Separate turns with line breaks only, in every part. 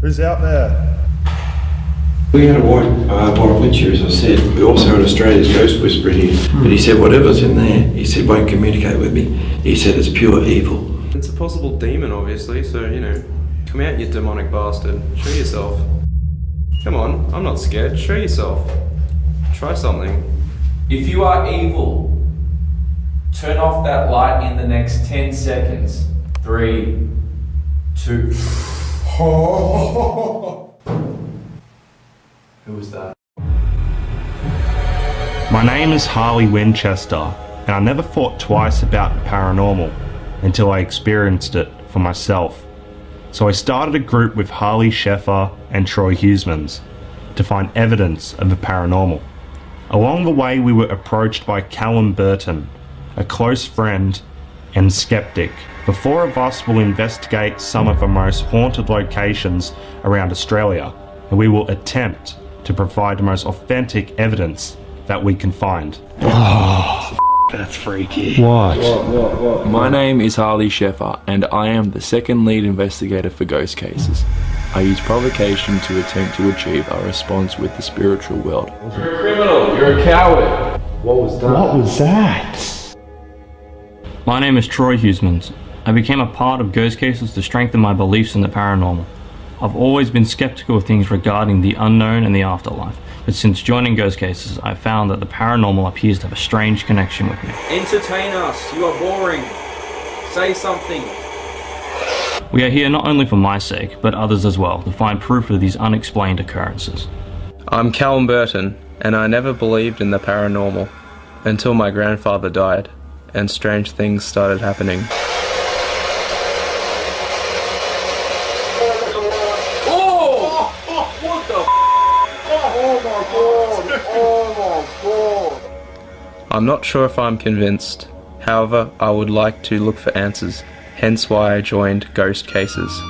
Who's out there?
We had a white witcher, as I said. We also had Australia's ghost whisperer here. But he said whatever's in there, he said won't communicate with me. He said it's pure evil.
It's a possible demon, obviously, so, come out, you demonic bastard. Show yourself. Come on, I'm not scared. Show yourself. Try something.
If you are evil, turn off that light in the next 10 seconds. 3, 2... Who was that?
My name is Harley Winchester, and I never thought twice about the paranormal until I experienced it for myself. So I started a group with Harley Sheffer and Troy Huseman to find evidence of the paranormal. Along the way we were approached by Callum Burton, a close friend and skeptic. The four of us will investigate some of the most haunted locations around Australia, and we will attempt to provide the most authentic evidence that we can find.
Oh, that's freaky.
What?
My name is Harley Sheffer, and I am the second lead investigator for ghost cases. I use provocation to attempt to achieve a response with the spiritual world. You're a criminal, you're a coward.
What was that?
My name is Troy Huseman. I became a part of ghost cases to strengthen my beliefs in the paranormal. I've always been skeptical of things regarding the unknown and the afterlife, but since joining ghost cases, I've found that the paranormal appears to have a strange connection with me.
Entertain us. You are boring. Say something.
We are here not only for my sake, but others as well, to find proof of these unexplained occurrences.
I'm Callum Burton, and I never believed in the paranormal until my grandfather died, and strange things started happening. I'm not sure if I'm convinced. However, I would like to look for answers, hence why I joined Ghost Cases.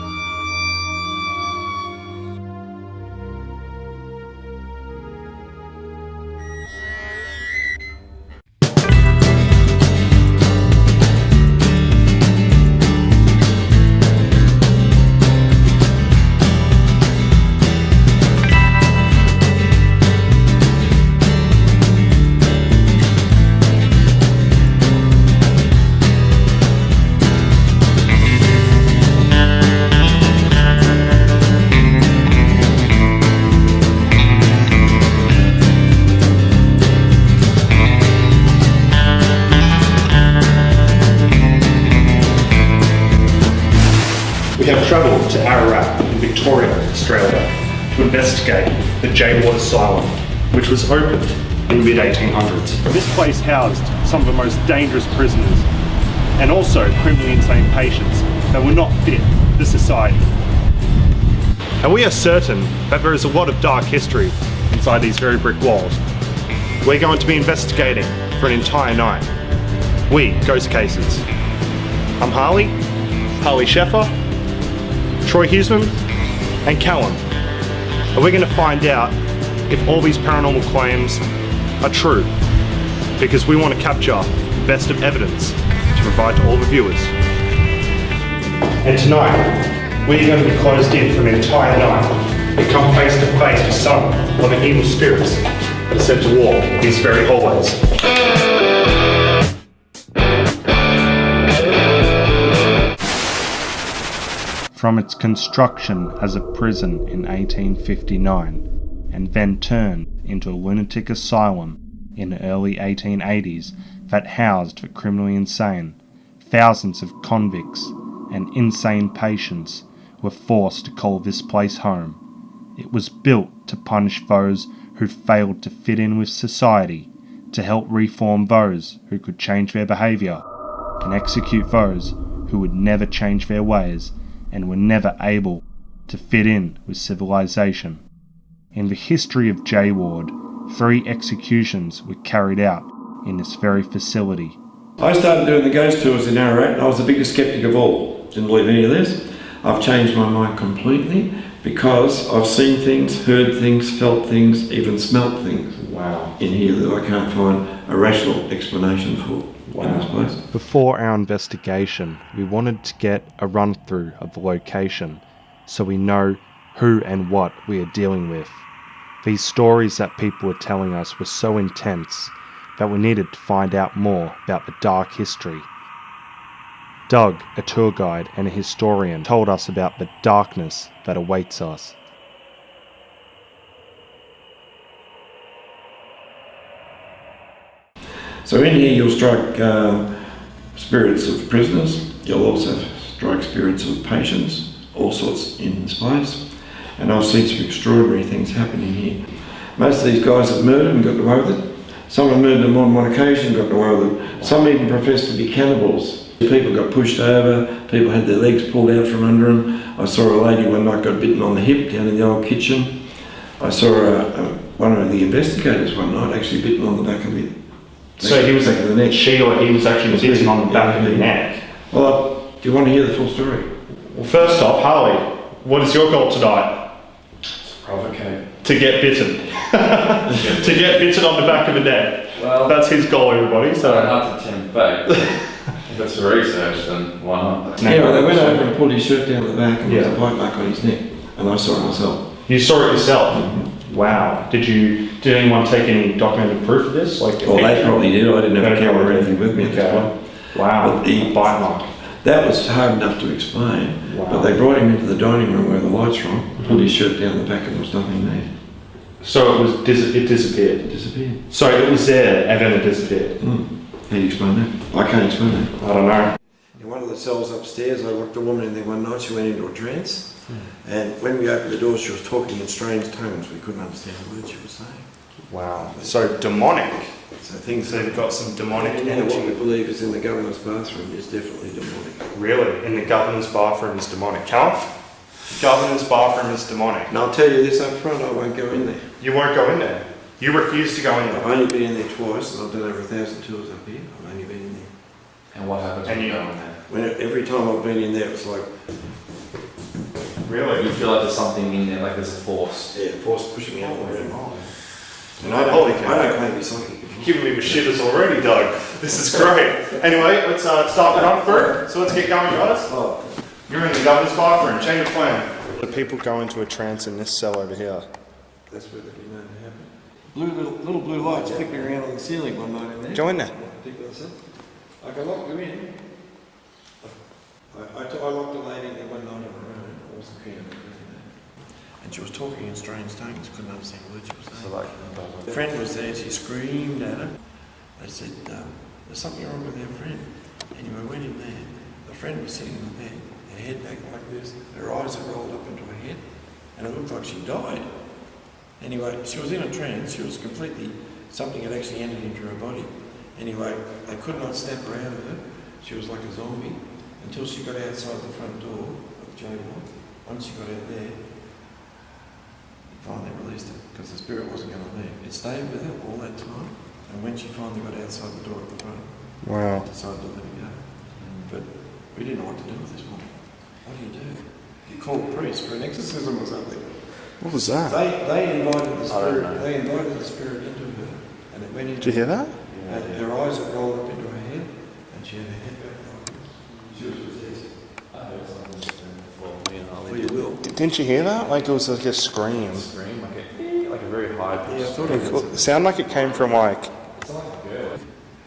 We have travelled to Ararat in Victoria, Australia, to investigate the Ararat Asylum, which was opened in the mid-1800s. This place housed some of the most dangerous prisoners, and also criminally insane patients that were not fit for society. And we are certain that there is a lot of dark history inside these very brick walls. We're going to be investigating for an entire night. We, Ghost Cases. I'm Harley Sheffer, Troy Huseman, and Callum. And we're going to find out if all these paranormal claims are true, because we want to capture the best of evidence to provide to all the viewers. And tonight, we're going to be closed in for an entire night and come face to face with some of the evil spirits that are said to walk these very hallways. From its construction as a prison in 1859 and then turned into a lunatic asylum in the early 1880s that housed the criminally insane, thousands of convicts and insane patients were forced to call this place home. It was built to punish those who failed to fit in with society, to help reform those who could change their behaviour, and execute those who would never change their ways and were never able to fit in with civilization. In the history of J Ward, 3 executions were carried out in this very facility.
I started doing the ghost tours in Ararat, and I was the biggest skeptic of all. Didn't believe any of this. I've changed my mind completely because I've seen things, heard things, felt things, even smelt things.
Wow.
In here that I can't find a rational explanation for. In this place.
Before our investigation, we wanted to get a run-through of the location so we know who and what we are dealing with. These stories that people were telling us were so intense that we needed to find out more about the dark history. Doug, a tour guide and a historian, told us about the darkness that awaits us.
So in here you'll strike spirits of prisoners, you'll also strike spirits of patients, all sorts in this place. And I've seen some extraordinary things happening here. Most of these guys have murdered and got away with it. Some have murdered them on one occasion and got away with it. Some even professed to be cannibals. People got pushed over, people had their legs pulled out from under them. I saw a lady one night got bitten on the hip down in the old kitchen. I saw one of the investigators one night actually bitten on the back of the
So he was
back of the neck.
he was actually bitten on the back of the neck.
Well, do you want to hear the full story?
Well, first off, Harley, what is your goal tonight?
Provocate.
To get bitten. To get bitten on the back of the neck.
Well,
That's his goal, everybody. So
not to tempt fate. If it's research, then why not?
Yeah, well, they went over and pulled his shirt down the back and there was
Yeah.
a pipe mark on his neck. And I saw it myself.
you saw it yourself. Wow. Did anyone take any documented proof of this? Like a
Well, they
picture?
probably did. I didn't have a camera or anything with me at this
Okay.
point.
Wow.
But the
bite mark.
That was hard enough to explain.
Wow.
But they brought him into the dining room where the lights were on, pulled his shirt down the back and there was nothing there.
So it disappeared.
It disappeared.
So it was there and then it disappeared.
How do you explain that? I can't explain that.
I don't know.
In one of the cells upstairs, I locked a woman in there one night. She went into a trance. And when we opened the door, she was talking in strange tones. We couldn't understand the words she was saying.
Wow. So demonic.
So things
So they've got some demonic
what we
energy.
believe is in the governor's bathroom is definitely demonic.
Really? In the governor's bathroom is demonic. Callum? Governor's bathroom is demonic.
And I'll tell you this up front, I won't go in there.
You won't go in there. You refuse to go in
I've
there.
only been in there twice and I've done over 1,000 tours up here. I've only been in there.
And what happens
And
when you
you-
go in there?
Every time I've been in there, it's like,
Really?
You feel like there's something in there, like there's a force.
yeah, force pushing me out of the room. And
Holy
I
cow.
don't claim to be psychic.
Giving me the shivers already, Doug. This is great. Anyway, let's start the run through. So let's get going, guys.
Oh,
You're in the governor's bathroom. Change of plan. The people go into a trance in this cell over here.
that's where they've been known to happen. Little blue lights flickering around on the ceiling one night in there.
Go in there.
I can lock you in. I locked a lady in there one night in her room. I wasn't keen on doing that. And she was talking in strange tones, couldn't understand the words she was saying.
So like,
A friend was there, she screamed at her. They said, there's something wrong with our friend. Anyway, went in there. The friend was sitting in the bed, her head back like this, her eyes had rolled up into her head, and it looked like she died. Anyway, she was in a trance, she was completely, something had actually entered into her body. Anyway, they could not snap her out of it. She was like a zombie until she got outside the front door of the jail. Once she got out there, finally released it because the spirit wasn't going to leave. It stayed with her all that time, and when she finally got outside the door at the front,
Wow.
decided to let it go. But we didn't know what to do with this woman. What do? You call a priest for an exorcism or something.
What was that?
They invited the spirit. They invited the spirit into her, and it went into.
Did you hear that?
Her eyes had rolled up into her head, and she had her head back like this. She was possessed.
I heard something before, me and Harley.
Well, you will.
Didn't you hear that? Like it was like a scream.
Scream, like a very high pitch.
Yeah, I thought it was.
It sounded like it came from like.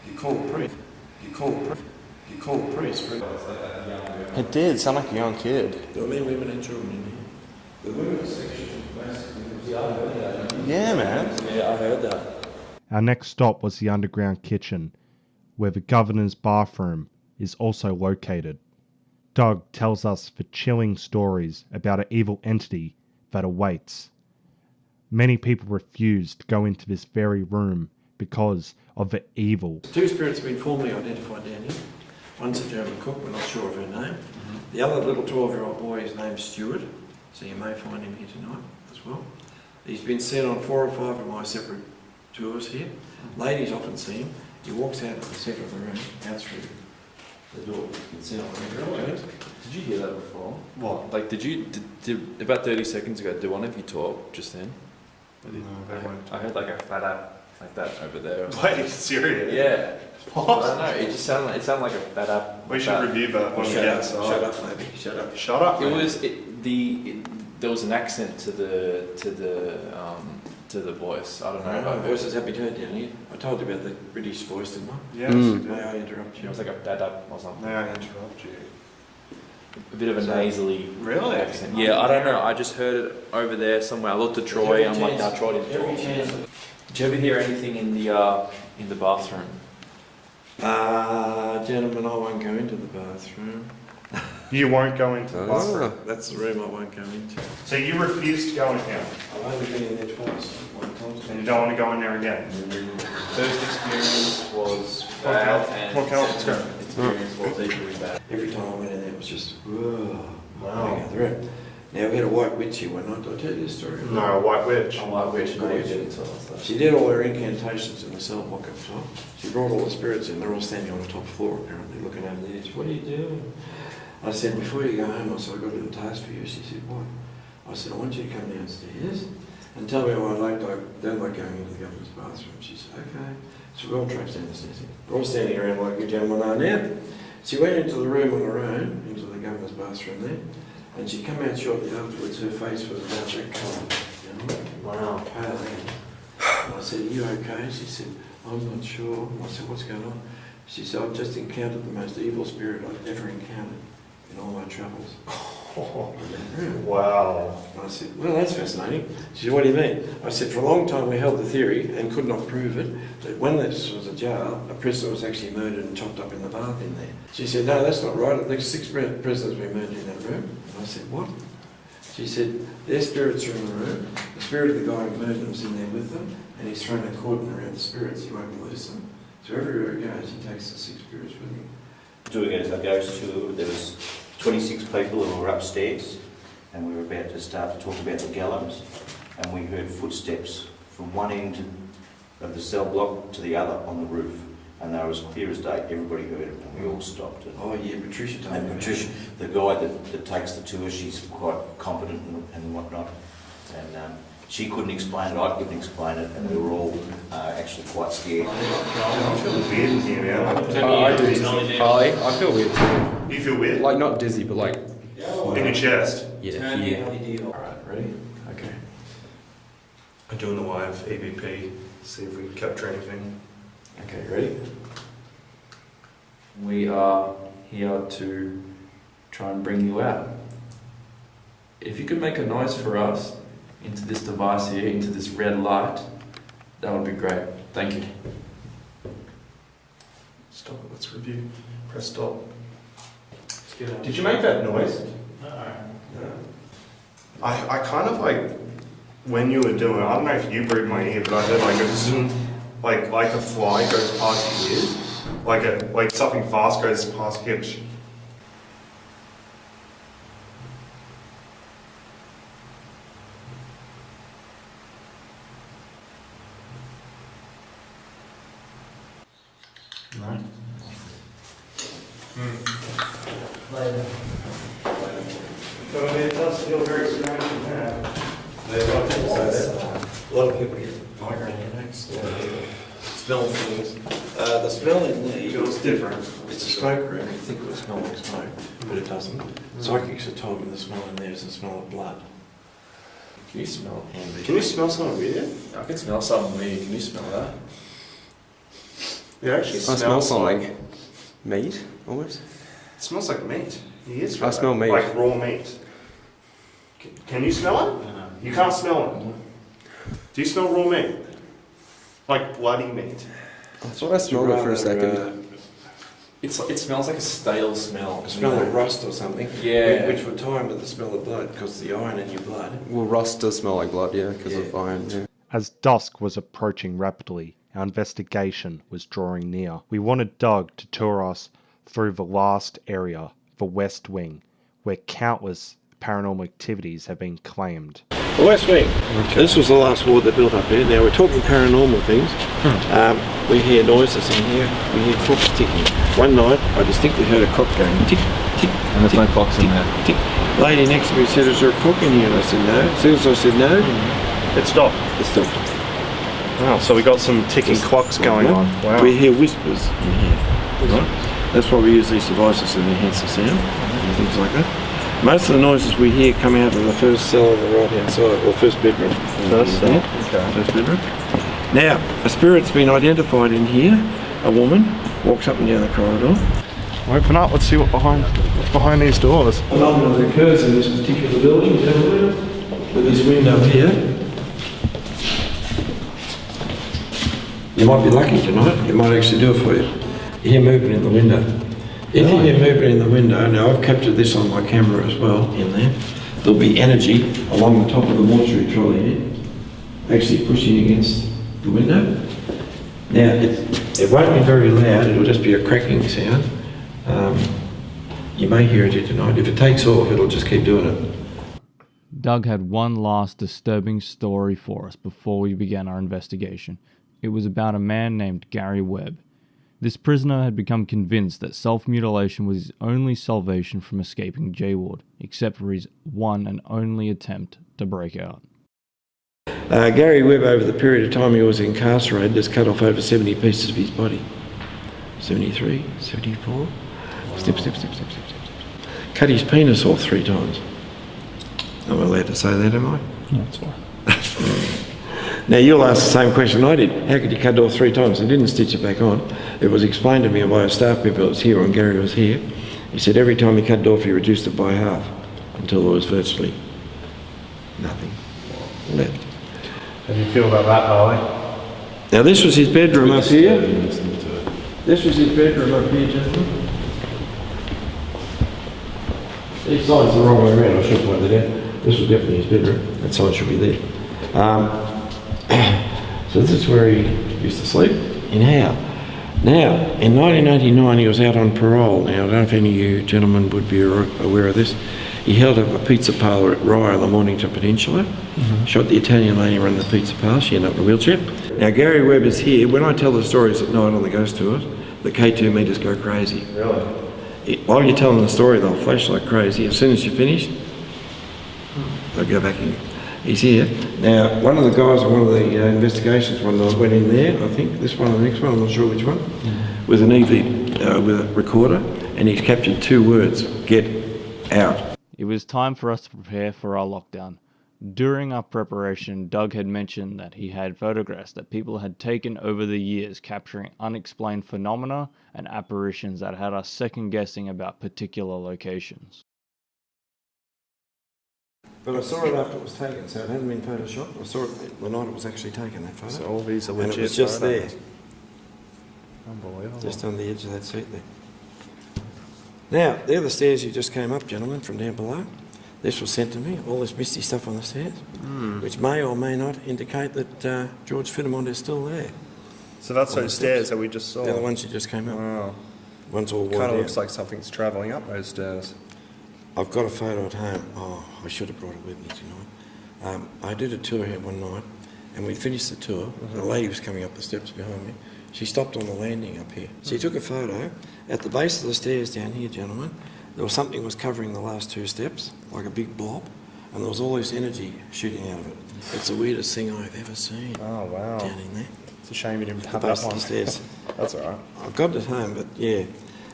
You call a priest. You call a priest for.
It did sound like a young kid.
There were men, women, and children in here. The women's section basically was.
Yeah, man.
Yeah, I heard that.
Our next stop was the underground kitchen, where the governor's bathroom is also located. Doug tells us the chilling stories about an evil entity that awaits. Many people refuse to go into this very room because of the evil.
Two spirits have been formally identified down here. One's a German cook, we're not sure of her name. The other little 12-year-old boy, his name's Stuart, so you may find him here tonight as well. He's been seen on 4 or 5 of my separate tours here. Ladies often see him. He walks out of the centre of the room, out through the door. You can see
Did you hear that before?
What?
Like, did about 30 seconds ago, did one of you talk just then? I heard like a fat app like that over there.
Wait, are you serious?
Yeah.
What?
I don't know, it sounded like a fat app.
We should review that when we get outside.
Shut up, maybe. Shut up.
Shut up.
It
man.
was,
there was an accent to the voice. I don't know.
My voice is happy to hear you. I told you about the British voice, didn't I?
Yes.
May I interrupt you?
It was like a dad or something.
May I interrupt you?
A bit of a nasally
Really?
accent. Yeah, I don't know. I just heard it over there somewhere. I looked at Troy. I'm like, no, Troy didn't talk. Did you ever hear anything in the bathroom?
Gentlemen, I won't go into the bathroom.
You won't go into the bathroom.
That's the room I won't go into.
So you refuse to go in here,
I've only been in there twice.
and you don't want to go in there again.
First experience was bad, and
What kind of
second experience was equally bad.
Every time I went in there, it was just, whoa. Wow. The room. Now, we had a white witch here one night. Did I tell you this story?
No, a white witch.
I'm like, which no, you didn't tell us that.
She did all her incantations in the cell block up top. She brought all the spirits in. They're all standing on the top floor, apparently, looking over the edge. What are you doing? I said, before you go home, I said, I've got a little task for you. She said, what? I said, I want you to come downstairs and tell me why I don't like going into the governor's bathroom. She said, okay. So we all traipsed down the stairs. We're all standing around like you gentlemen are now. She went into the room on her own, into the governor's bathroom there, and she came out shortly afterwards. Her face was about that colour, you know, wow, pale. And I said, are you okay? She said, I'm not sure. I said, what's going on? She said, I've just encountered the most evil spirit I've ever encountered in all my travels.
Wow.
And I said, well, that's fascinating. She said, what do you mean? I said, for a long time we held the theory and could not prove it, that when this was a jail, a prisoner was actually murdered and chopped up in the bath in there. She said, no, that's not right. At least 6 prisoners were murdered in that room. And I said, what? She said, their spirits are in the room. The spirit of the guy who murdered them is in there with them, and he's thrown a cordon around the spirits. He won't release them. So everywhere he goes, he takes the 6 spirits with him.
Doing a ghost tour, there was 26 people who were upstairs, and we were about to start to talk about the gallows, and we heard footsteps from one end of the cell block to the other on the roof, and they were as clear as day. Everybody heard it, and we all stopped.
Oh yeah, Patricia told me.
And Patricia, the guy that takes the tour, she's quite competent and whatnot, and she couldn't explain it, I couldn't explain it, and we were all actually quite scared.
I feel weird in here now.
I do. Harley, I feel weird too.
You feel weird?
Like not dizzy, but like
In your chest?
yeah, here.
Alright, ready? Okay.
I'm doing the live EVP, see if we can capture anything.
Okay, ready?
We are here to try and bring you out. If you could make a noise for us into this device here, into this red light, that would be great. Thank you.
Stop it, let's review. Press stop. Did you make that noise? No. I kind of like, when you were doing it, I don't know if you breathed my ear, but I heard like a zoom, like a fly goes past your ears, like something fast goes past Hitch. No. So it does feel very strange in there.
A lot of people get migraine headaches. Smell things. The smell in there,
Feels different.
it's a smoke room. You think it would smell like smoke, but it doesn't. Psychics have told me the smell in there is the smell of blood.
Can you smell it?
Can you smell something weird?
I can smell something weird. Can you smell that?
It actually
I smell
smells
something.
like,
Meat, almost.
it smells like meat. He is
I
right.
smell meat.
Like raw meat. Can you smell it? You can't smell it. Do you smell raw meat? Like bloody meat?
That's what I smelled it for a second.
It smells like a stale smell.
A smell of rust or something.
Yeah.
Which would tie into the smell of blood because the iron in your blood.
Well, rust does smell like blood, yeah, because of iron. Yeah.
As dusk was approaching rapidly, our investigation was drawing near. We wanted Doug to tour us through the last area, the West Wing, where countless paranormal activities have been claimed.
The West Wing. This was the last ward that built up here. Now we're talking paranormal things. We hear noises in here. We hear clocks ticking. One night I distinctly heard a clock going tick, tick.
And there's no clocks in there.
Tick. Lady next to me said, is there a clock in here? And I said no. As soon as I said no,
It stopped.
it stopped.
Wow, so we got some ticking clocks going on. Wow.
We hear whispers in here. Right? That's why we use these devices to enhance the sound and things like that. Most of the noises we hear come out of the first cell on the right-hand side, or first bedroom.
First cell?
Okay. First bedroom. Now, a spirit's been identified in here. A woman walks up and down the corridor.
Open up, let's see what's behind these doors.
Phenomenon that occurs in this particular building, gentlemen, with this window here. You might be lucky tonight, it might actually do it for you. You hear movement in the window. If you hear movement in the window, now I've captured this on my camera as well, in there, there'll be energy along the top of the mortuary trolley here, actually pushing against the window. Now, it won't be very loud, it'll just be a cracking sound. You may hear it here tonight. If it takes off, it'll just keep doing it.
Doug had one last disturbing story for us before we began our investigation. It was about a man named Gary Webb. This prisoner had become convinced that self-mutilation was his only salvation from escaping J-Ward, except for his one and only attempt to break out.
Gary Webb, over the period of time he was incarcerated, has cut off over 70 pieces of his body. 73, 74. Step. Cut his penis off 3 times. I'm allowed to say that, am I?
No, that's fine.
Now you'll ask the same question I did. How could you cut it off 3 times? He didn't stitch it back on. It was explained to me by a staff member that was here when Gary was here. He said every time he cut it off he reduced it by half until there was virtually nothing left.
How do you feel about that, Ollie?
Now this was his bedroom up here. This was his bedroom up here, gentlemen. These signs are the wrong way around, I should have pointed that out. This was definitely his bedroom. That sign should be there. So this is where he used to sleep, in Howe. Now, in 1989 he was out on parole. Now, I don't know if any of you gentlemen would be aware of this. He held up a pizza parlour at Rye on the Mornington Peninsula, shot the Italian lady running the pizza parlour, she ended up in a wheelchair. Now, Gary Webb is here. When I tell the stories at night on the ghost tours, the K2 meters go crazy.
Really?
While you're telling the story, they'll flash like crazy. As soon as you're finished, they'll go back in. He's here. Now, one of the guys on one of the investigations one night went in there, I think, this one or the next one, I'm not sure which one, with an EV, with a recorder, and he's captured 2 words, get out.
It was time for us to prepare for our lockdown. During our preparation, Doug had mentioned that he had photographs that people had taken over the years capturing unexplained phenomena and apparitions that had us second-guessing about particular locations.
But I saw it after it was taken, so it hadn't been photoshopped. I saw it the night it was actually taken, that photo.
So all these are legit
and it was just
photos.
there.
Unbelievable.
Just on the edge of that seat there. Now, they're the stairs you just came up, gentlemen, from down below. This was sent to me, all this misty stuff on the stairs, which may or may not indicate that George Finnemont is still there.
So that's those stairs that we just saw.
They're the ones you just came up.
Wow.
One's all
Kind
wide
of looks
out.
like something's travelling up those stairs.
I've got a photo at home. Oh, I should have brought it with me tonight. I did a tour here one night, and we finished the tour. A lady was coming up the steps behind me. She stopped on the landing up here. She took a photo. At the base of the stairs down here, gentlemen, there was something was covering the last 2 steps, like a big blob, and there was all this energy shooting out of it. It's the weirdest thing I've ever seen.
Oh, wow.
Down in there.
It's a shame you didn't
At
have
the
that
base of
one.
the stairs.
That's all right.
I've got it at home, but yeah.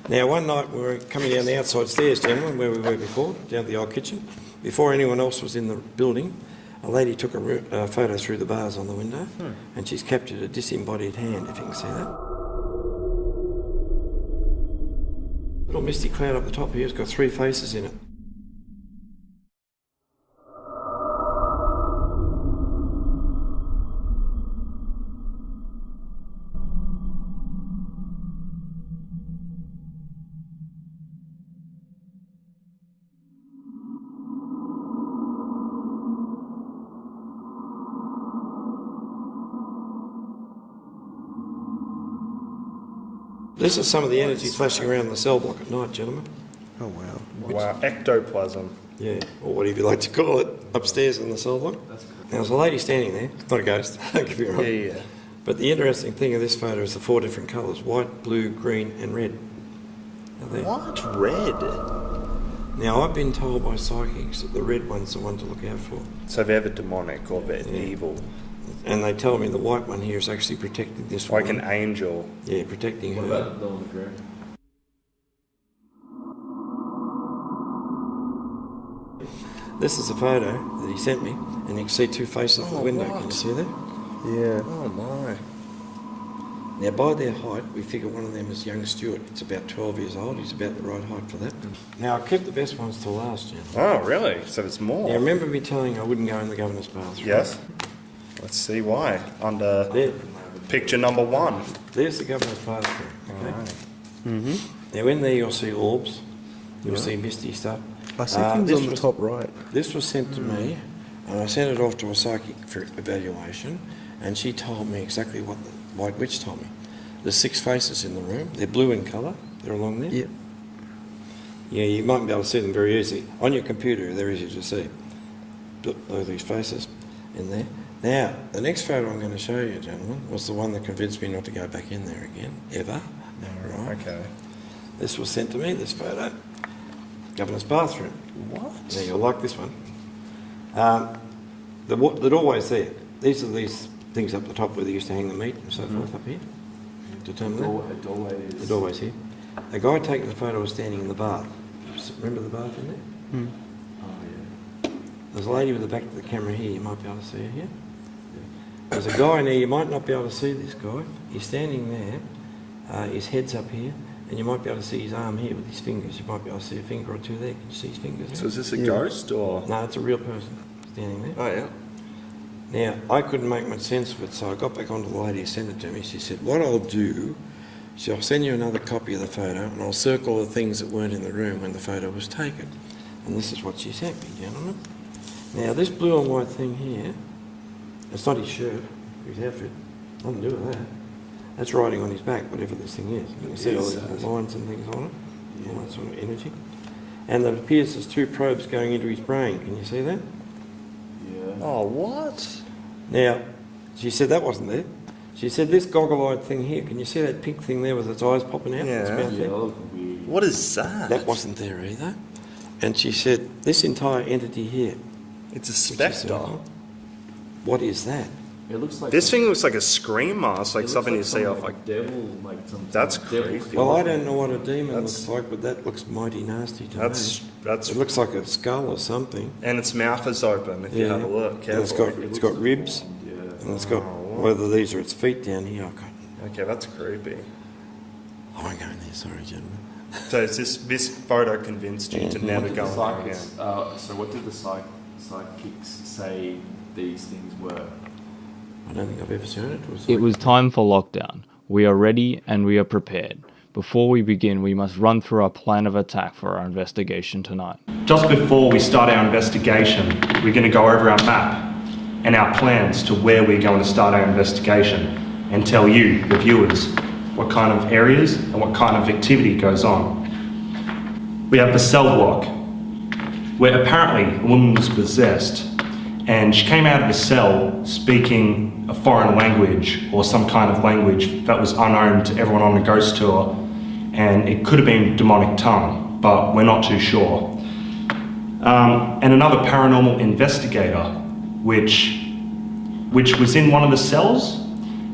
Now, one night we were coming down the outside stairs, gentlemen, where we were before, down to the old kitchen. Before anyone else was in the building, a lady took a photo through the bars on the window, and she's captured a disembodied hand, if you can see that. Little misty cloud up the top here has got 3 faces in it. This is some of the energy flashing around the cell block at night, gentlemen.
Oh, wow. Wow. Ectoplasm.
Yeah, or whatever you like to call it, upstairs in the cell block. Now, there's a lady standing there. It's not a ghost, don't get me wrong.
Yeah.
But the interesting thing of this photo is the 4 different colours, white, blue, green and red. Now, there.
What? Red?
Now, I've been told by psychics that the red one's the one to look out for.
So they're the demonic or they're evil.
And they tell me the white one here is actually protecting this
Like
one.
an angel.
Yeah, protecting her. This is a photo that he sent me, and you can see two faces at the window. Can you see that?
Yeah. Oh my.
Now, by their height, we figure one of them is young Stuart. It's about 12 years old. He's about the right height for that. Now, I kept the best ones till last year.
Oh, really? So there's more?
Now, remember me telling you I wouldn't go in the governor's bathroom?
Yes. Let's see why. Under
There.
picture number 1.
There's the governor's bathroom. Okay?
Mm-hmm.
Now, in there you'll see orbs. You'll see misty stuff.
I see things
this
on the
was-
top right.
This was sent to me, and I sent it off to a psychic for evaluation, and she told me exactly what the White Witch told me. There's 6 faces in the room. They're blue in colour. They're along there.
Yep.
Yeah, you might be able to see them very easy. On your computer, they're easy to see. Look at these faces in there. Now, the next photo I'm going to show you, gentlemen, was the one that convinced me not to go back in there again, ever. Right?
Okay.
This was sent to me, this photo. Governor's bathroom.
What?
Now, you'll like this one. The doorway's there. These are these things up the top where they used to hang the meat and so forth up here. Determine that. The doorway's here. A guy taking the photo was standing in the bath. Remember the bath in there? There's a lady with the back of the camera here. You might be able to see her here. There's a guy in there. You might not be able to see this guy. He's standing there. His head's up here. And you might be able to see his arm here with his fingers. You might be able to see a finger or two there. Can you see his fingers there?
So is this a ghost or?
No, it's a real person standing there.
Oh, yeah.
Now, I couldn't make much sense of it, so I got back onto the lady who sent it to me. She said, what I'll do, I'll send you another copy of the photo, and I'll circle the things that weren't in the room when the photo was taken. And this is what she sent me, gentlemen. Now, this blue and white thing here, it's not his shirt, his outfit. Nothing to do with that. That's writing on his back, whatever this thing is. You can see all these lines and things on it, all that sort of energy. And it appears there's 2 probes going into his brain. Can you see that?
Oh, what?
Now, she said that wasn't there. She said this goggle-eyed thing here, can you see that pink thing there with its eyes popping out?
Yeah.
Its mouth there?
What is that?
That wasn't there either. And she said, this entire entity here.
It's a
which is
spectre.
what is that?
It looks like
This thing looks like a scream mask, like
it looks
something
like
you see off like.
devil, like some.
That's
devil
creepy.
Well, I don't know what a demon
That's-
looks like, but that looks mighty nasty to me.
That's
It looks like a skull or something.
and its mouth is open. If you have a look,
And it's got ribs, and it's got whether these are its feet down here. I can't.
Okay, that's creepy.
I won't go in there. Sorry, gentlemen.
So is this photo convinced you to never go in there again?
So what did the psychics say these things were?
I don't think I've ever seen it.
It was time for lockdown. We are ready and we are prepared. Before we begin, we must run through our plan of attack for our investigation tonight. Just before we start our investigation, we're going to go over our map and our plans to where we're going to start our investigation and tell you, the viewers, what kind of areas and what kind of activity goes on. We have the cell block, where apparently a woman was possessed and she came out of the cell speaking a foreign language or some kind of language that was unknown to everyone on the ghost tour, and it could have been demonic tongue, but we're not too sure. And another paranormal investigator, which was in one of the cells,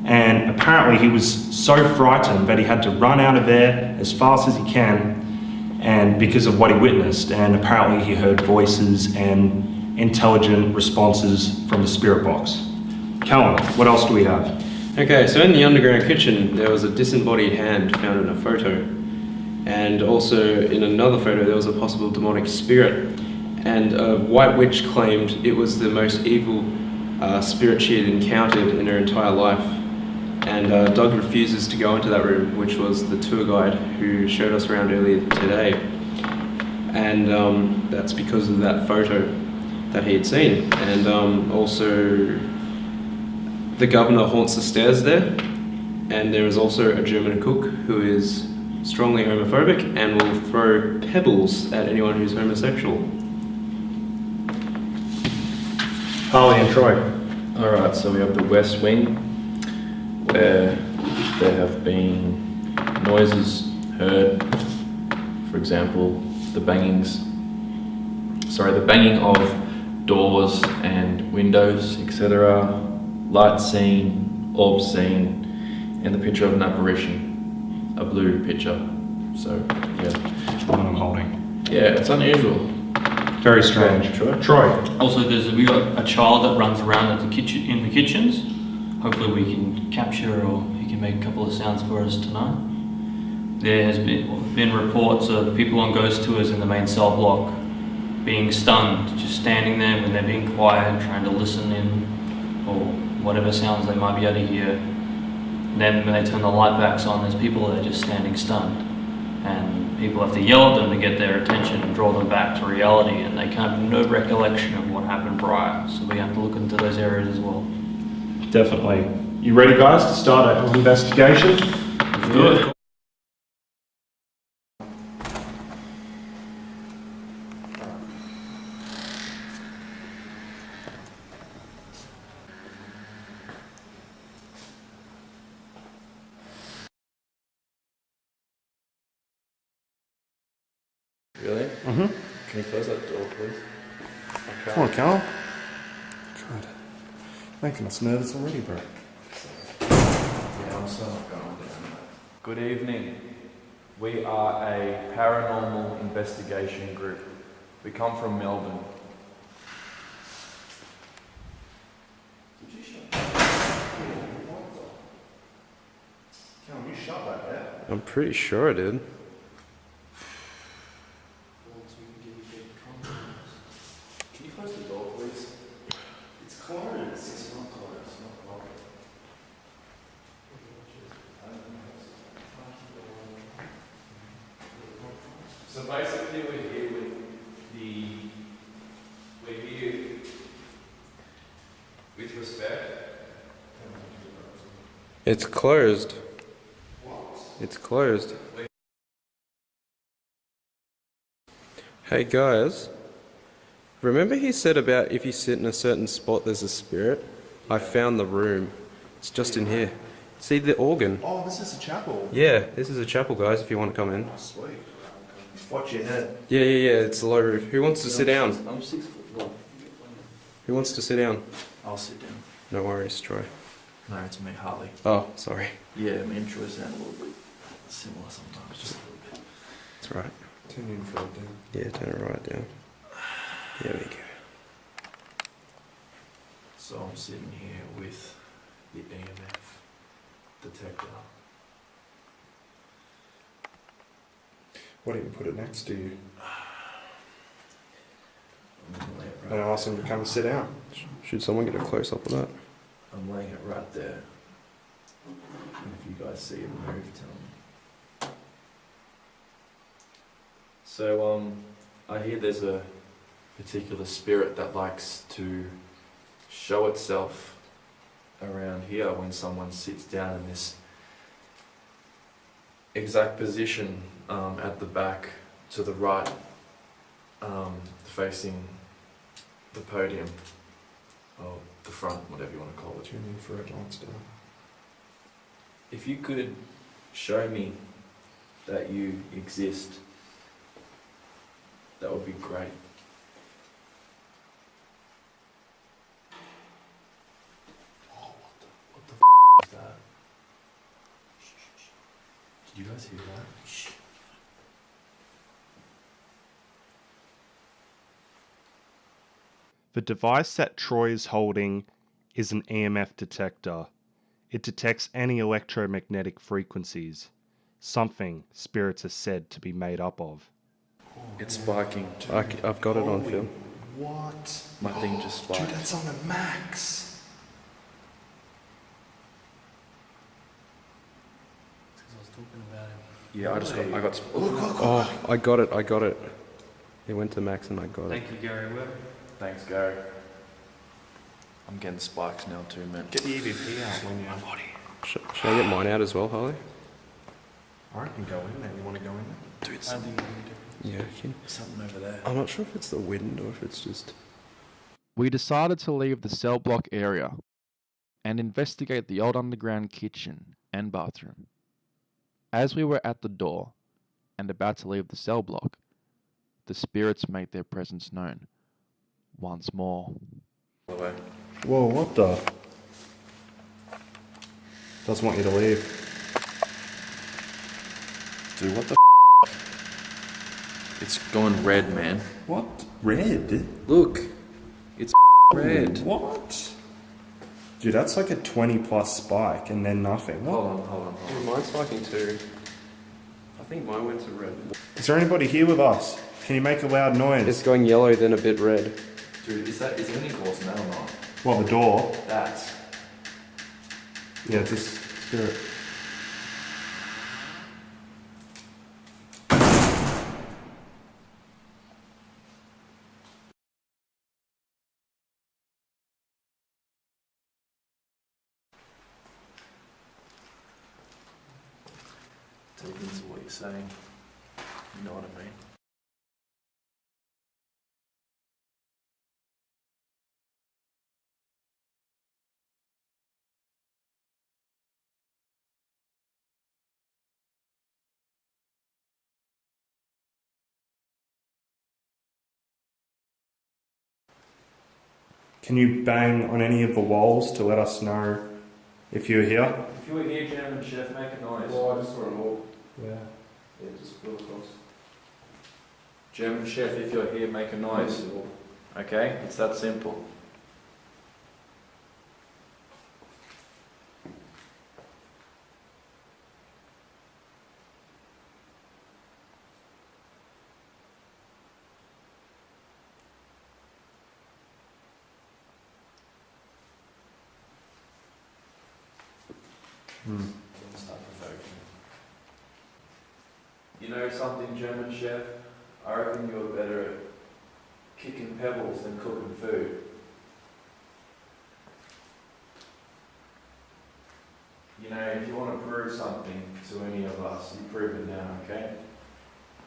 and apparently he was so frightened that he had to run out of there as fast as he can, and because of what he witnessed, and apparently he heard voices and intelligent responses from the spirit box. Callum, what else do we have?
Okay, so in the underground kitchen, there was a disembodied hand found in a photo. And also in another photo, there was a possible demonic spirit. And a white witch claimed it was the most evil spirit she had encountered in her entire life. And Doug refuses to go into that room, which was the tour guide who showed us around earlier today. And that's because of that photo that he had seen. And also the governor haunts the stairs there, and there is also a German cook who is strongly homophobic and will throw pebbles at anyone who's homosexual.
Harley and Troy.
Alright, so we have the West Wing, where there have been noises heard, for example, the banging of doors and windows, etc. Light seen, orb seen, and the picture of an apparition, a blue picture. So, yeah.
One I'm holding.
Yeah, it's unusual.
Very strange. Troy.
Also, we got a child that runs around at the kitchen in the kitchens. Hopefully, we can capture or he can make a couple of sounds for us tonight. There has been reports of people on ghost tours in the main cell block being stunned, just standing there when they're being quiet, trying to listen in or whatever sounds they might be able to hear. And then when they turn the light backs on, there's people there just standing stunned. And people have to yell at them to get their attention and draw them back to reality, and they can't have no recollection of what happened prior. So we have to look into those areas as well.
Definitely. You ready, guys, to start an investigation?
Good.
Really?
Mm-hmm.
Can you close that door, please?
Come on, Cal. God. Making us nervous already, bro.
Yeah, I'm so not going down. Good evening. We are a paranormal investigation group. We come from Melbourne.
Cal, you shut that out.
I'm pretty sure I did.
Can you close the door, please?
It's closed. It's not closed. It's not locked.
So basically we're here with respect.
It's closed. It's closed. Hey guys, remember he said about if you sit in a certain spot there's a spirit? I found the room. It's just in here. See the organ?
Oh, this is a chapel.
Yeah, this is a chapel, guys, if you want to come in.
Sweet. Watch your head.
Yeah, it's the low roof. Who wants to sit down?
I'm 6 foot long.
Who wants to sit down?
I'll sit down.
No worries, Troy.
No, it's me, Harley.
Oh, sorry.
Yeah, me and Troy sound a little bit similar sometimes, just a little bit.
That's right.
Turn your infrared down.
Yeah, turn it right down. There we go.
So I'm sitting here with the EMF detector.
Why don't you put it next to you?
I'm laying it
And
right,
ask him to come and sit down.
Should someone get a close up of that?
I'm laying it right there. And if you guys see it move, tell me.
So, I hear there's a particular spirit that likes to show itself around here when someone sits down in this exact position at the back to the right, facing the podium, or the front, whatever you want to call it.
Turn your infrared lights down.
If you could show me that you exist, that would be great. What the f is that? Did you guys hear that?
The device that Troy is holding is an EMF detector. It detects any electromagnetic frequencies, something spirits are said to be made up of.
It's spiking. I've got it on film.
What?
My thing just spiked.
Dude, that's on the max.
Yeah, I got. Oh, I got it. It went to max and I got it.
Thank you, Gary Webb.
Thanks, Gary. I'm getting spikes now too, man.
Get the EVP out when you...
Should I get mine out as well, Harley?
I reckon go in there. You want to go in there?
Dude,
I don't think
Yeah, okay.
something over there.
I'm not sure if it's the wind or if it's just...
We decided to leave the cell block area and investigate the old underground kitchen and bathroom. As we were at the door and about to leave the cell block, the spirits made their presence known once more.
Whoa, what the? Doesn't want you to leave.
Dude, what the
It's gone red, man.
What? Red?
Look, it's red.
What? Dude, that's like a 20 plus spike and then nothing. What?
Hold on.
Yeah, mine's spiking too. I think mine went to red.
Is there anybody here with us? Can you make a loud noise?
It's going yellow, then a bit red.
Dude, is there any cause now or not?
What, the door?
That.
Yeah, it's a spirit.
Take into what you're saying. You know what I mean?
Can you bang on any of the walls to let us know if you're here?
If you were here, German chef, make a noise.
Oh, I just saw an orb.
Yeah.
Yeah, just flew across.
German chef, if you're here, make a noise. Okay? It's that simple. Start provoking. You know something, German chef? I reckon you're better at kicking pebbles than cooking food. You know, if you want to prove something to any of us, you prove it now, okay?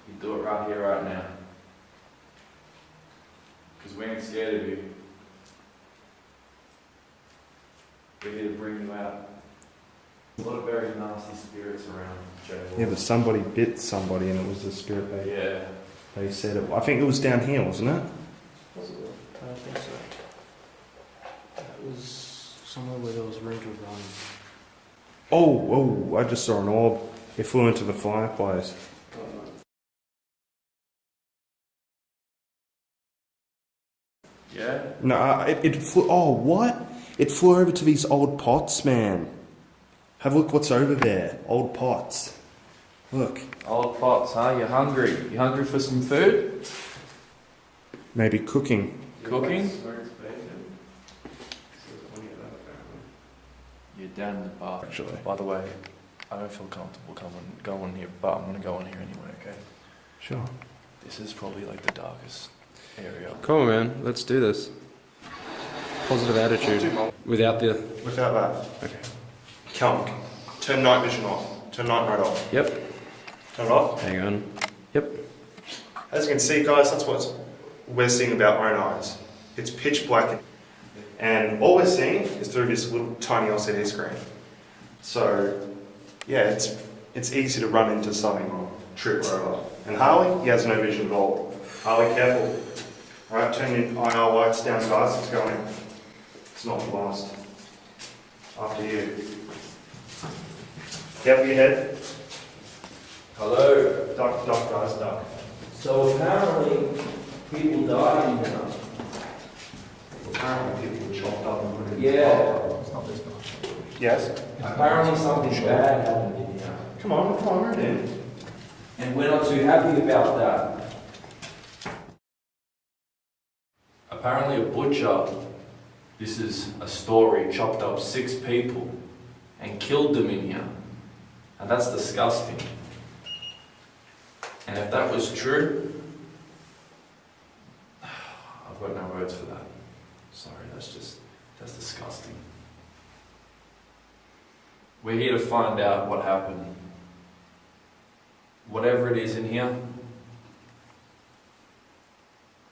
You do it right here, right now. Because we ain't scared of you. We're here to bring you out. A lot of very nasty spirits around, Joe.
Yeah, but somebody bit somebody and it was the spirit they said it. I think it was down here, wasn't it?
Was it? I don't think so. That was somewhere where there was room to run.
Oh, I just saw an orb. It flew into the fireplace.
Yeah?
No, it flew. Oh, what? It flew over to these old pots, man. Have a look what's over there. Old pots. Look.
Old pots, huh? You're hungry. You hungry for some food?
Maybe cooking.
Cooking? You're down in the bath.
Actually.
By the way, I don't feel comfortable going here, but I'm going to go in here anyway, okay?
Sure.
This is probably like the darkest area.
Come on, man. Let's do this. Positive attitude. Without the...
Without that. Okay. Come. Turn night vision off. Turn night mode off.
Yep.
Turn it off.
Hang on. Yep.
As you can see, guys, that's what we're seeing with our own eyes. It's pitch black, and all we're seeing is through this little tiny LCD screen. So, yeah, it's easy to run into something or trip over. And Harley, he has no vision at all. Harley, careful. Alright, turn your IR lights down, guys. It's going. It's not the last. After you. Careful your head.
Hello.
Duck, guys, duck.
So apparently people died in here.
Apparently people were chopped up and put in
Yeah.
Yes?
Apparently something bad happened in here.
Come on, we're in.
And we're not too happy about that. Apparently a butcher, this is a story, chopped up 6 people and killed them in here. And that's disgusting. And if that was true, I've got no words for that. Sorry, that's disgusting. We're here to find out what happened. Whatever it is in here,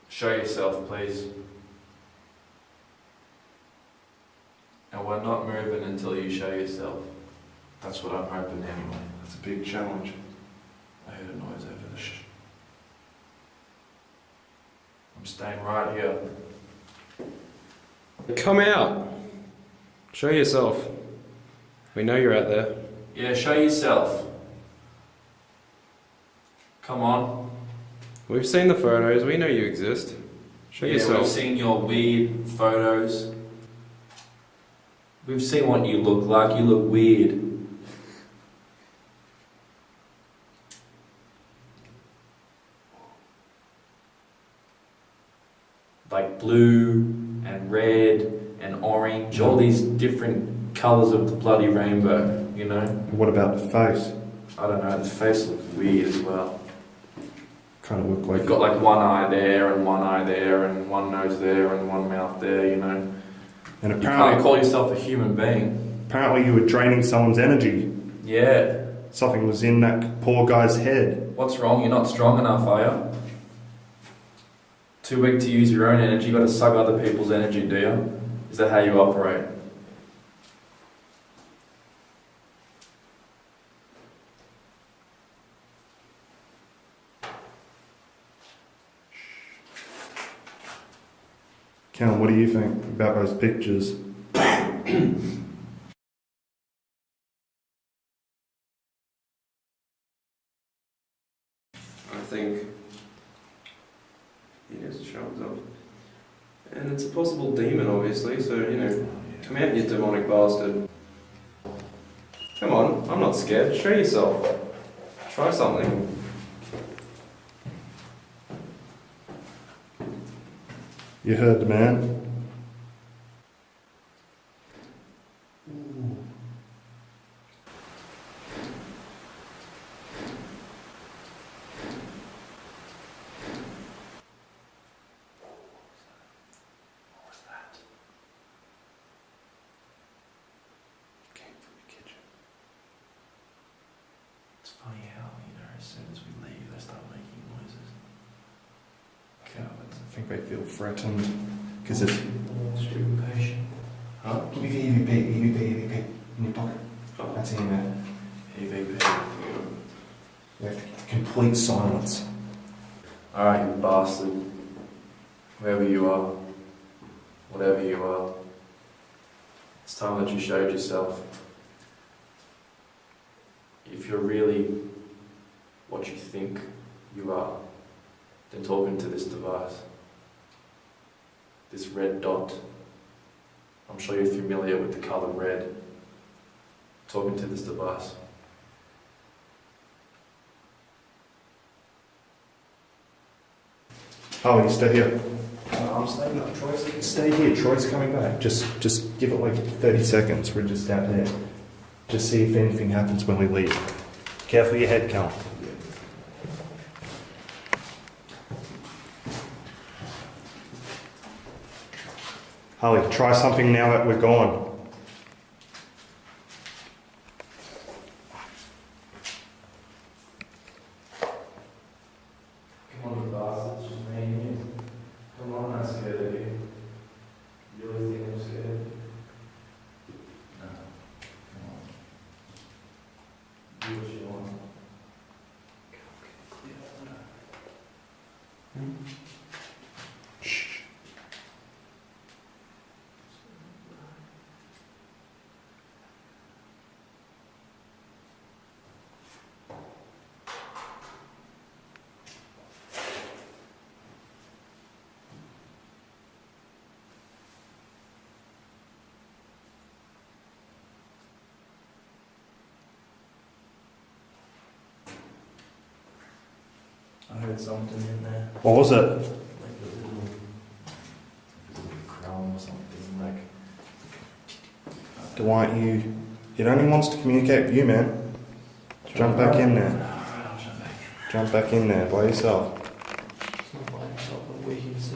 show yourself, please. And we're not moving until you show yourself. That's what I'm hoping anyway.
That's a big challenge.
I heard a noise over there. I'm staying right here.
Come out. Show yourself. We know you're out there.
Yeah, show yourself. Come on.
We've seen the photos. We know you exist. Show
Yeah,
yourself.
we've seen your weird photos. We've seen what you look like. You look weird. Like blue and red and orange, all these different colours of the bloody rainbow, you know?
What about the face?
I don't know, the face looks weird as well.
Kind of look like
You've got like one eye there and one eye there and one nose there and one mouth there, you know?
And
You can't
apparently,
call yourself a human being.
apparently you were draining someone's energy.
Yeah.
Something was in that poor guy's head.
What's wrong? You're not strong enough, are you? Too weak to use your own energy, you got to suck other people's energy, do you? Is that how you operate?
Cal, what do you think about those pictures?
I think he needs to show himself. And it's a possible demon, obviously, so, you know, come out, you demonic bastard. Come on, I'm not scared. Show yourself. Try something.
You heard the man.
It's funny how, you know, as soon as we leave, they start making noises.
Cowards. I think they feel threatened because it's
Stupid patient. Huh?
Give me the EVP in your pocket.
Oh.
That's him, man.
EVP.
You have complete silence.
Alright, you bastard. Whoever you are, whatever you are, it's time that you showed yourself. If you're really what you think you are, then talk into this device. This red dot. I'm sure you're familiar with the colour red. Talk into this device.
Oh, you stay here.
I'm staying up, Troy's.
Stay here. Troy's coming back. Just give it like 30 seconds. We're just out there. Just see if anything happens when we leave. Careful your head, Cal. Holly, try something now that we're gone.
Come on, you bastards, just me and you. Come on, I'm not scared of you. You really think I'm scared? No. Come on. Do what you want.
Shh.
I heard something in there.
What was it?
Like a little crumb or something, like...
Dwight, it only wants to communicate with you, man. Jump back in there.
Alright, I'll jump back.
Jump back in there by yourself.
It's not by himself, but we can see.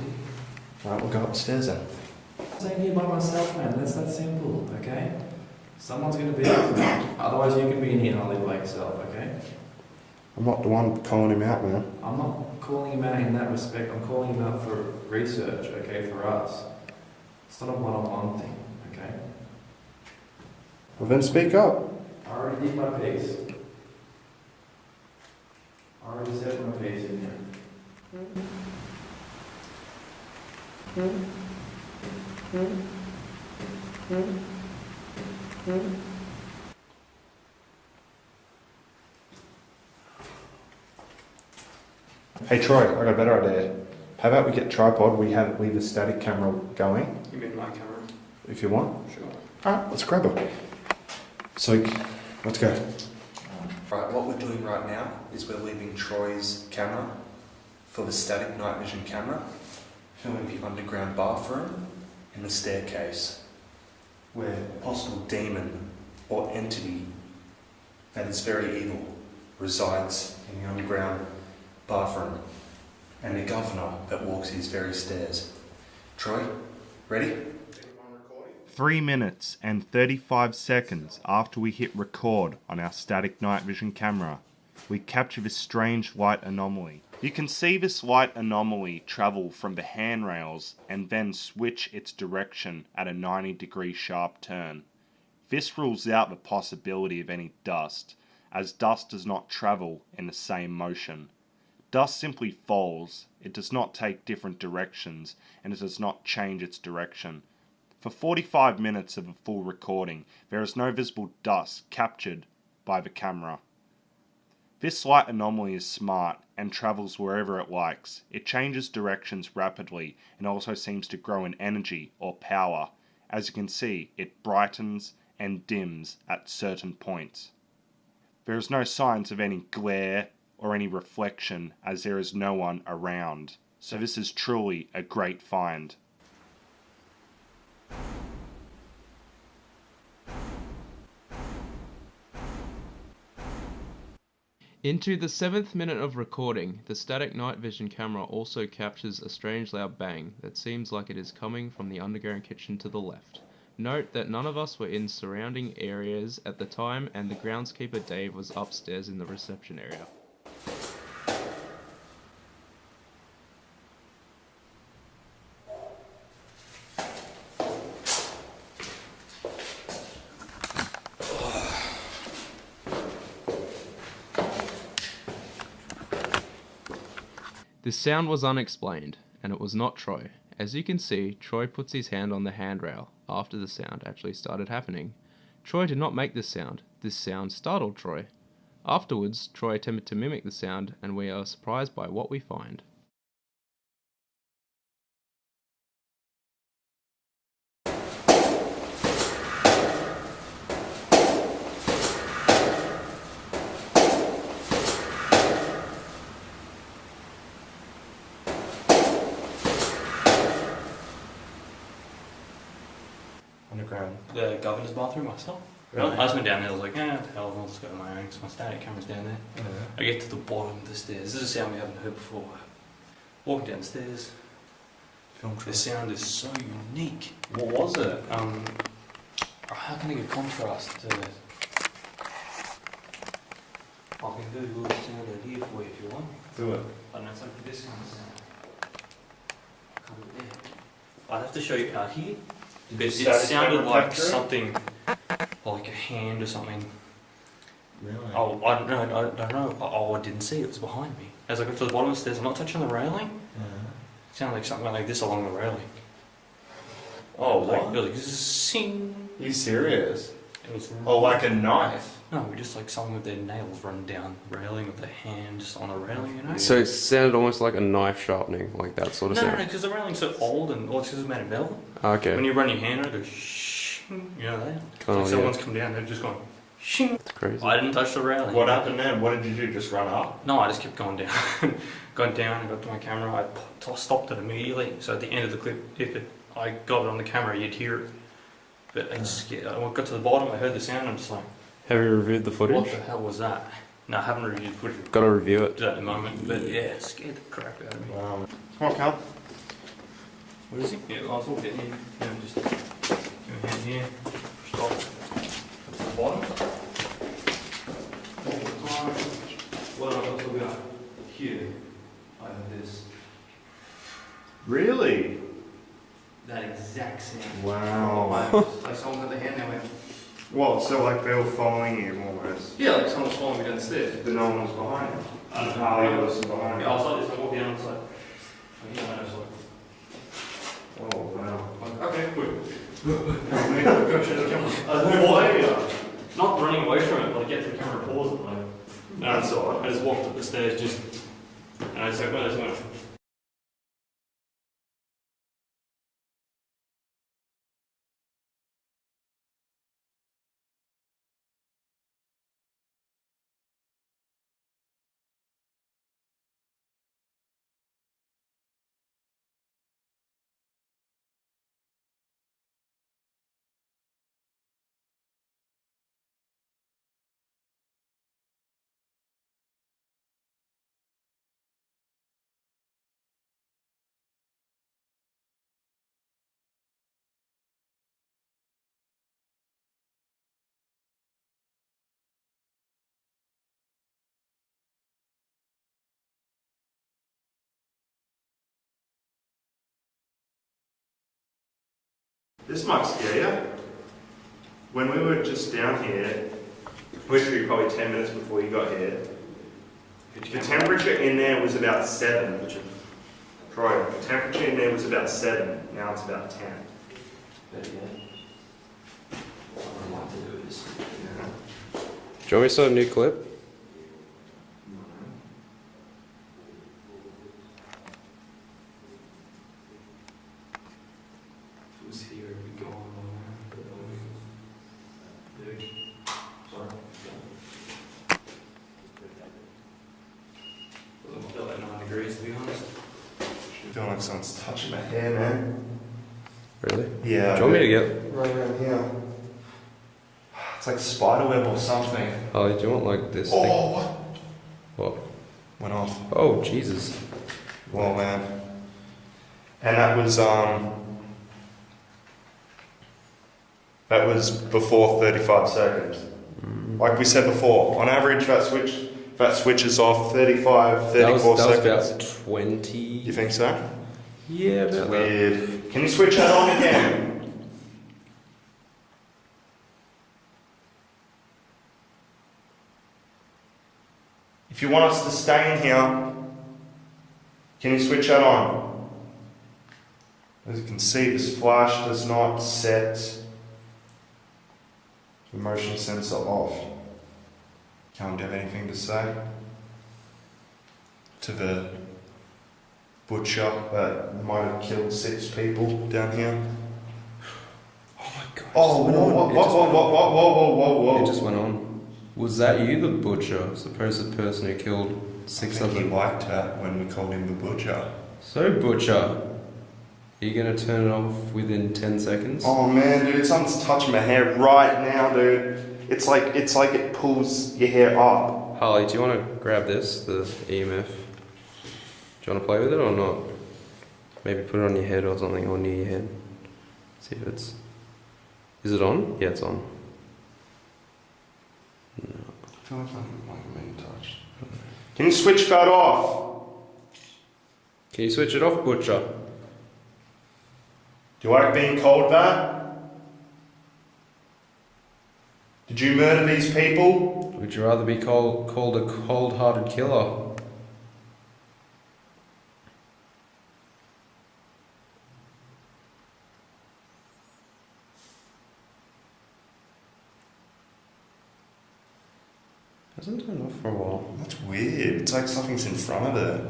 Right, we'll go upstairs then.
I'm staying here by myself, man. That's that simple, okay? Someone's gonna be with me. Otherwise, you can be in here and I'll live by yourself, okay?
I'm not the one calling him out, man.
I'm not calling him out in that respect. I'm calling him out for research, okay, for us. It's not a one-on-one thing, okay?
Well, then speak up.
I already did my piece. I already said my piece in here.
Hey Troy, I got a better idea. How about we get tripod, leave the static camera going,
You mean my camera?
if you want.
Sure.
Alright, let's grab it. So, let's go.
Right, what we're doing right now is we're leaving Troy's camera for the static night vision camera, filming the underground bathroom and the staircase, where a possible demon or entity that is very evil resides in the underground bathroom, and the governor that walks these very stairs. Troy, ready?
3 minutes and 35 seconds after we hit record on our static night vision camera, we capture this strange light anomaly. You can see this light anomaly travel from the handrails and then switch its direction at a 90-degree sharp turn. This rules out the possibility of any dust, as dust does not travel in the same motion. Dust simply falls, it does not take different directions, and it does not change its direction. For 45 minutes of a full recording, there is no visible dust captured by the camera. This light anomaly is smart and travels wherever it likes. It changes directions rapidly and also seems to grow in energy or power. As you can see, it brightens and dims at certain points. There is no signs of any glare or any reflection, as there is no one around. So this is truly a great find.
Into the 7th minute of recording, the static night vision camera also captures a strange loud bang that seems like it is coming from the underground kitchen to the left. Note that none of us were in surrounding areas at the time, and the groundskeeper Dave was upstairs in the reception area. This sound was unexplained, and it was not Troy. As you can see, Troy puts his hand on the handrail after the sound actually started happening. Troy did not make this sound. This sound startled Troy. Afterwards, Troy attempted to mimic the sound, and we are surprised by what we find.
Underground.
The governor's bathroom myself. Really? I just went down there, I was like, what the hell, I'll just go on my own because my static camera's down there. I get to the bottom of the stairs. This is a sound we haven't heard before. Walking down the stairs. The sound is so unique.
What was it?
How can I get contrast to it? I can do a little sound out here for you if you want.
Do it.
I don't know, it's like this kind of sound. Come there. I'd have to show you out here. But it sounded like something, like a hand or something.
Really?
Oh, I don't know. Oh, I didn't see it. It was behind me. As I got to the bottom of the stairs, I'm not touching the railing. It sounded like something like this along the railing.
Oh,
It
what?
was like zing.
Are you serious?
It was
Oh, like a knife?
No, just like someone with their nails running down the railing with their hand just on the railing, you know?
So it sounded almost like a knife sharpening, like that sort of
No,
sound.
because the railing's so old and it's just made of metal.
Okay.
When you run your hand, it goes shh. You know that? It's like
yeah.
someone's come down, they're just going shing.
That's crazy.
I didn't touch the railing.
What happened then? What did you do? Just run up?
No, I just kept going down. Going down, I got to my camera, I stopped it immediately. So at the end of the clip, I got it on the camera, you'd hear it. But I got to the bottom, I heard the sound, and I'm just like,
Have you reviewed the footage?
what the hell was that? No, I haven't reviewed the footage.
Got to review it.
Do that in a moment. But yeah, it scared the crap out of me.
Come on, Cal.
What is he? Yeah, I'll walk in here. Yeah, just give me a hand here. Stop. To the bottom. All the time. Well, I've also got here. I have this.
Really?
That exact sound.
Wow.
Like someone got their hand there went.
What, so like they were following you almost?
Yeah, like someone was following me down the stairs.
But no one was behind you?
I don't know.
Harley was behind
Yeah, I was like this, I walked down, I was like, I was like,
Oh, wow.
okay, good. Go show the camera. Not running away from it, but I get to the camera, pause it. Like,
That's all right.
I just walked up the stairs, just And I was like, well, there's one.
This might scare you. When we were just down here, literally probably 10 minutes before you got here, the temperature in there was about 7. Troy, the temperature in there was about 7. Now it's about 10.
Do you want me to start a new clip?
Who's here? We go on. Sorry. Doesn't feel like 9 degrees, to be honest.
I feel like someone's touching my hair, man.
Really?
Yeah.
Do you want me to get?
Right around here. It's like spiderweb or something.
Oh, do you want like this
Oh,
thing?
what?
What?
Went off.
Oh, Jesus.
Well, man. And that was before 35 seconds. Like we said before, on average that switches off 35, 34
that was
seconds.
about 20.
You think so?
Yeah, about that.
Weird. Can you switch that on again? If you want us to stay in here, can you switch that on? As you can see, this flash does not set the motion sensor off. Can't have anything to say to the butcher that might have killed 6 people down here.
Oh my God.
Oh, whoa.
It just went on. Was that you, the butcher? Supposed person who killed 6 of
He
them?
liked that when we called him the butcher.
So, butcher, are you gonna turn it off within 10 seconds?
Oh man, dude, something's touching my hair right now, dude. It's like it pulls your hair up.
Harley, do you want to grab this, the EMF? Do you want to play with it or not? Maybe put it on your head or something, or near your head. See if it's... Is it on? Yeah, it's on. No.
I feel like I'm being touched. Can you switch that off?
Can you switch it off, butcher?
Do you like being called that? Did you murder these people?
Would you rather be called a cold-hearted killer? Hasn't turned off for a while.
That's weird. It's like something's in front of it.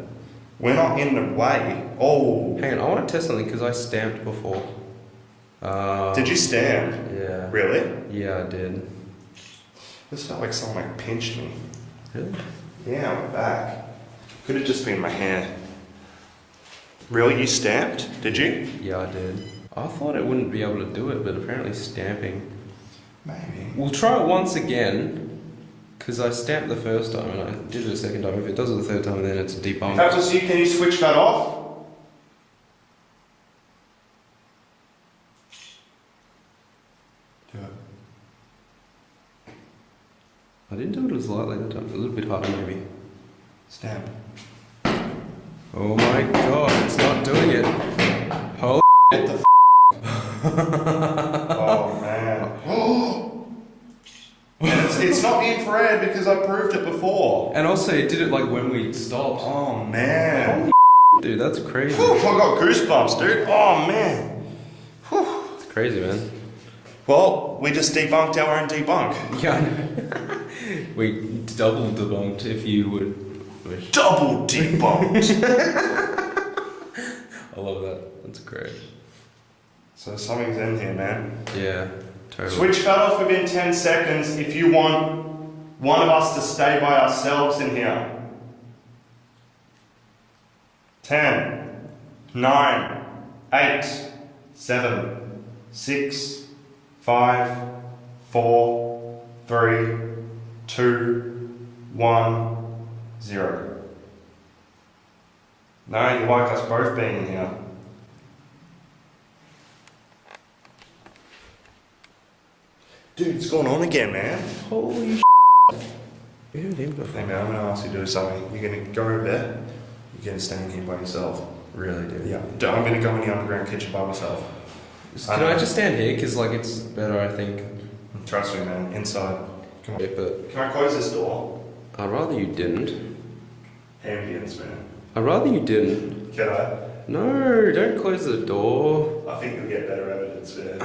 We're not in the way. Oh.
Hang on, I want to test something because I stamped before.
Did you stamp?
Yeah.
Really?
Yeah, I did.
This felt like someone like pinched me.
Really?
Yeah, on my back. Could have just been my hair. Really? You stamped? Did you?
Yeah, I did. I thought it wouldn't be able to do it, but apparently stamping.
Maybe.
We'll try it once again, because I stamped the first time and I did it a second time. If it does it the third time, then it's debunked.
If that was you, can you switch that off? Do it.
I didn't do it as lightly that time. A little bit harder, maybe.
Stamp.
Oh my god, it's not doing it. Holy
What the Oh man. And it's not the infrared because I proved it before.
And also, it did it like when we stopped.
Oh man.
Dude, that's crazy.
Whew, I got goosebumps, dude. Oh man. Whew.
It's crazy, man.
Well, we just debunked our own debunk.
Yeah, I know. We double debunked, if you would
Double debunked.
I love that. That's great.
So something's in here, man.
Yeah, totally.
Switch cut off within 10 seconds if you want one of us to stay by ourselves in here. 10, 9, 8, 7, 6, 5, 4, 3, 2, 1, 0. No, you like us both being in here. Dude, it's going on again, man.
Holy shit. We heard him before.
Hey man, I'm gonna ask you to do something. You're gonna go over there. You're gonna stay in here by yourself.
Really, dude?
Yeah. I'm gonna go in the underground kitchen by myself.
Can I just stand here? Because, like, it's better, I think.
Trust me, man. Inside. Come on.
Yeah, but
Can I close this door?
I'd rather you didn't.
Ambience, man.
I'd rather you didn't.
Can I?
No, don't close the door.
I think you'll get better evidence, man.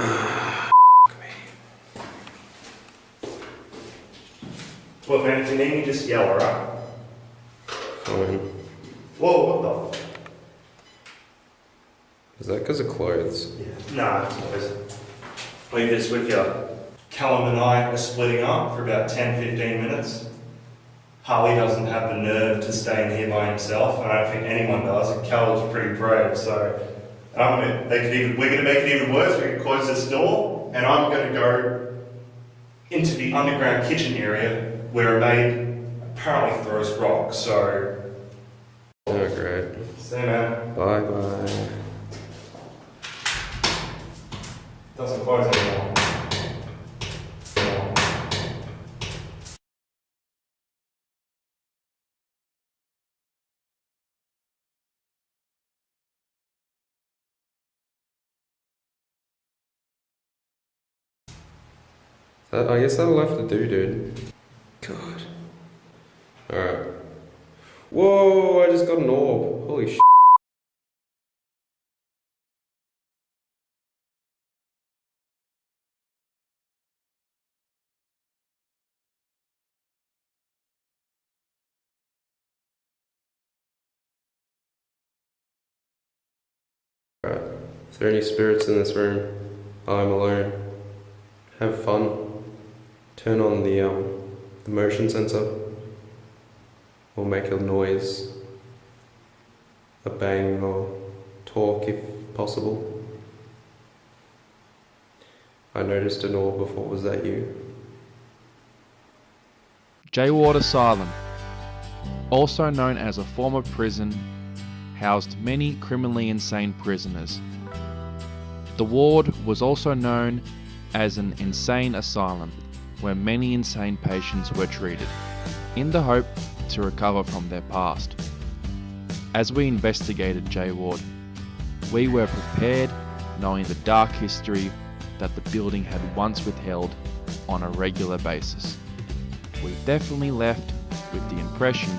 Look, man, if you need me, just yell, alright?
Fine.
Whoa, what the?
Is that because of clothes?
Nah, it's always. Leave this with you. Callum and I are splitting up for about 10-15 minutes. Harley doesn't have the nerve to stay in here by himself, and I don't think anyone does, and Callum's pretty brave, so we're going to make it even worse. We can close this door, and I'm going to go into the underground kitchen area where a maid apparently throws rocks, so...
Oh, great.
See you, man.
Bye-bye.
Doesn't close anymore.
I guess that'll have to do, dude. God. Alright. Whoa, I just got an orb. Holy shit. Alright. Is there any spirits in this room? I'm alone. Have fun. Turn on the motion sensor. Or make a noise. A bang or talk if possible. I noticed an orb before. Was that you?
Ararat Asylum, also known as a former prison, housed many criminally insane prisoners. The ward was also known as an insane asylum, where many insane patients were treated, in the hope to recover from their past. As we investigated J Ward, we were prepared, knowing the dark history that the building had once withheld on a regular basis. We definitely left with the impression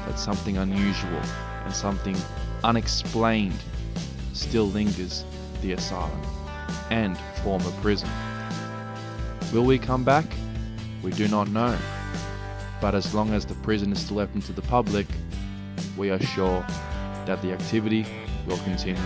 that something unusual and something unexplained still lingers the asylum and former prison. Will we come back? We do not know. But as long as the prison is still open to the public, we are sure that the activity will continue.